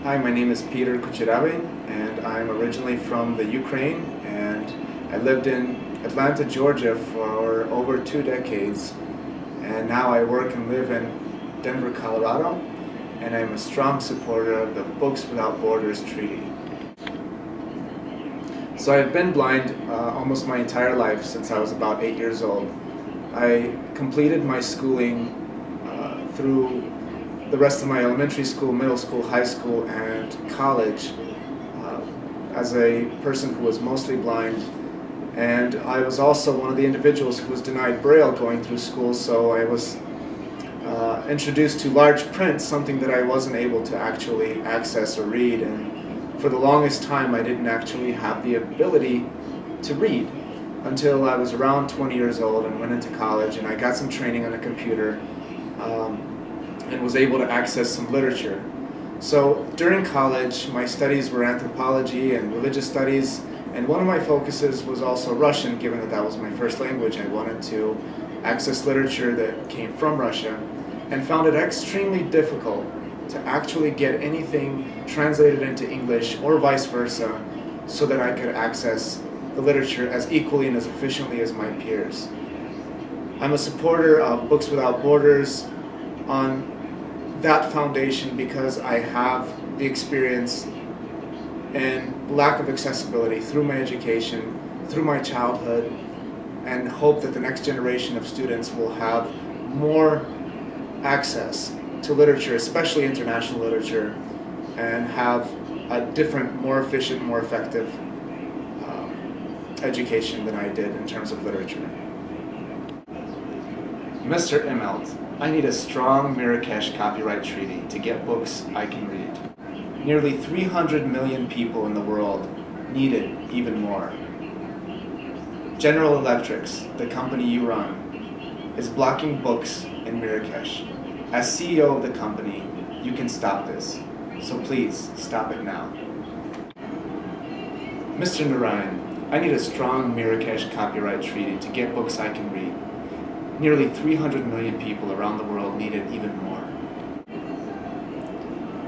Hi, my name is Petr Kucheryvyy, and I'm originally from the Ukraine, and I lived in Atlanta, Georgia for over 2 decades, and now I work and live in Denver, Colorado, and I'm a strong supporter of the Books Without Borders Treaty. So I've been blind almost my entire life since I was about 8 years old. I completed my schooling through the rest of my elementary school, middle school, high school, and college as a person who was mostly blind. And I was also one of the individuals who was denied Braille going through school, so I was introduced to large print, something that I wasn't able to actually access or read. And for the longest time, I didn't actually have the ability to read until I was around 20 years old and went into college, and I got some training on a computer and was able to access some literature. So during college, my studies were anthropology and religious studies, and one of my focuses was also Russian, given that that was my first language. I wanted to access literature that came from Russia, and found it extremely difficult to actually get anything translated into English or vice versa so that I could access the literature as equally and as efficiently as my peers. I'm a supporter of Books Without Borders on that foundation because I have the experience and lack of accessibility through my education, through my childhood, and hope that the next generation of students will have more access to literature, especially international literature, and have a different, more efficient, more effective education than I did in terms of literature. Mr. Immelt, I need a strong Marrakesh copyright treaty to get books I can read. Nearly 300 million people in the world need it even more. General Electric's, the company you run, is blocking books in Marrakesh. As CEO of the company, you can stop this. So please, stop it now. Mr. Narayan, I need a strong Marrakesh copyright treaty to get books I can read. Nearly 300 million people around the world need it even more.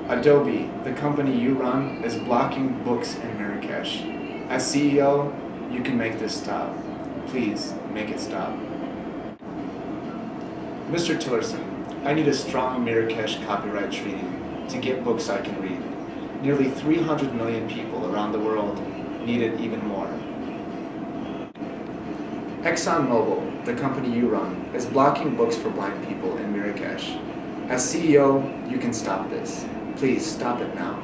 Adobe, the company you run, is blocking books in Marrakesh. As CEO, you can make this stop. Please, make it stop. Mr. Tillerson, I need a strong Marrakesh copyright treaty to get books I can read. Nearly 300 million people around the world need it even more. ExxonMobil, the company you run, is blocking books for blind people in Marrakesh. As CEO, you can stop this. Please stop it now.